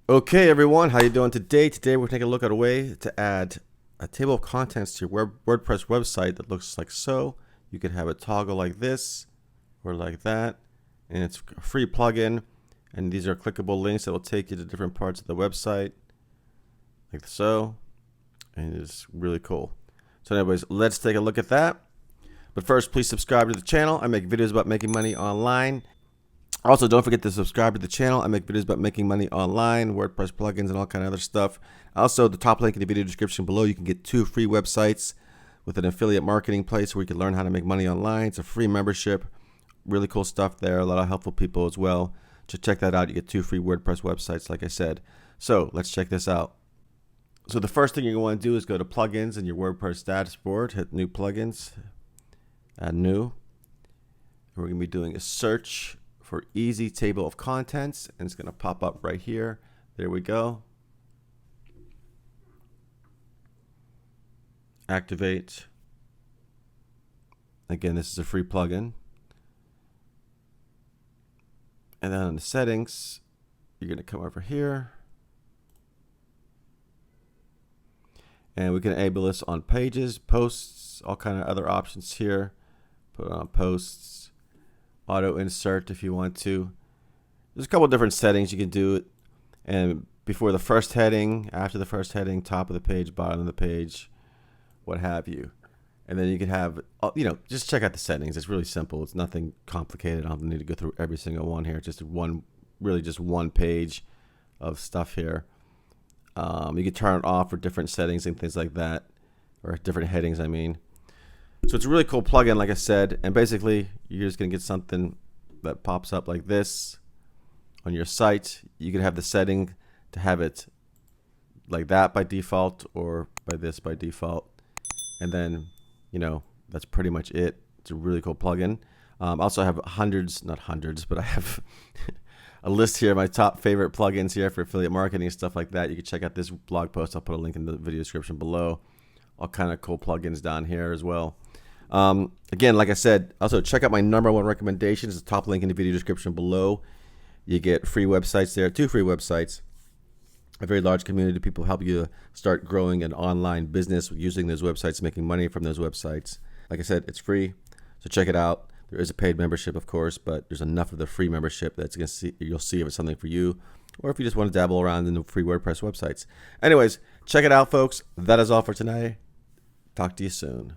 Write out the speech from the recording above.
Okay, everyone, how you doing today? Today we're taking a look at a way to add a table of contents to your WordPress website that looks like so. You could have it toggle like this or like that, and it's a free plugin. And these are clickable links that will take you to different parts of the website, like so. And it's really cool. So, anyways, let's take a look at that. But first, please subscribe to the channel. I make videos about making money online. Also, don't forget to subscribe to the channel. I make videos about making money online, WordPress plugins, and all kind of other stuff. Also, the top link in the video description below, you can get 2 free websites with an affiliate marketing place where you can learn how to make money online. It's a free membership. Really cool stuff there. A lot of helpful people as well. So check that out. You get 2 free WordPress websites, like I said. So let's check this out. So the first thing you're going to want to do is go to plugins in your WordPress dashboard. Hit new plugins. Add new. And we're going to be doing a search for easy table of contents, and it's going to pop up right here. There we go. Activate. Again, this is a free plugin. And then on the settings, you're going to come over here, and we can enable this on pages, posts, all kind of other options here. Put it on posts. Auto insert if you want to. There's a couple of different settings you can do it, and before the first heading, after the first heading, top of the page, bottom of the page, what have you. And then you can have, just check out the settings. It's really simple. It's nothing complicated. I don't need to go through every single one here. It's just just one page of stuff here. You can turn it off for different settings and things like that, or different headings, I mean. So it's a really cool plugin, like I said, and basically you're just going to get something that pops up like this on your site. You can have the setting to have it like that by default or by this by default. And then, that's pretty much it. It's a really cool plugin. I also have not hundreds, but I have a list here of my top favorite plugins here for affiliate marketing and stuff like that. You can check out this blog post. I'll put a link in the video description below. All kind of cool plugins down here as well. Again, like I said, also check out my #1 recommendations. The top link in the video description below. You get free websites there, 2 free websites. A very large community of people help you start growing an online business using those websites, making money from those websites. Like I said, it's free, so check it out. There is a paid membership, of course, but there's enough of the free membership that's you'll see if it's something for you, or if you just want to dabble around in the free WordPress websites. Anyways, check it out, folks. That is all for tonight. Talk to you soon.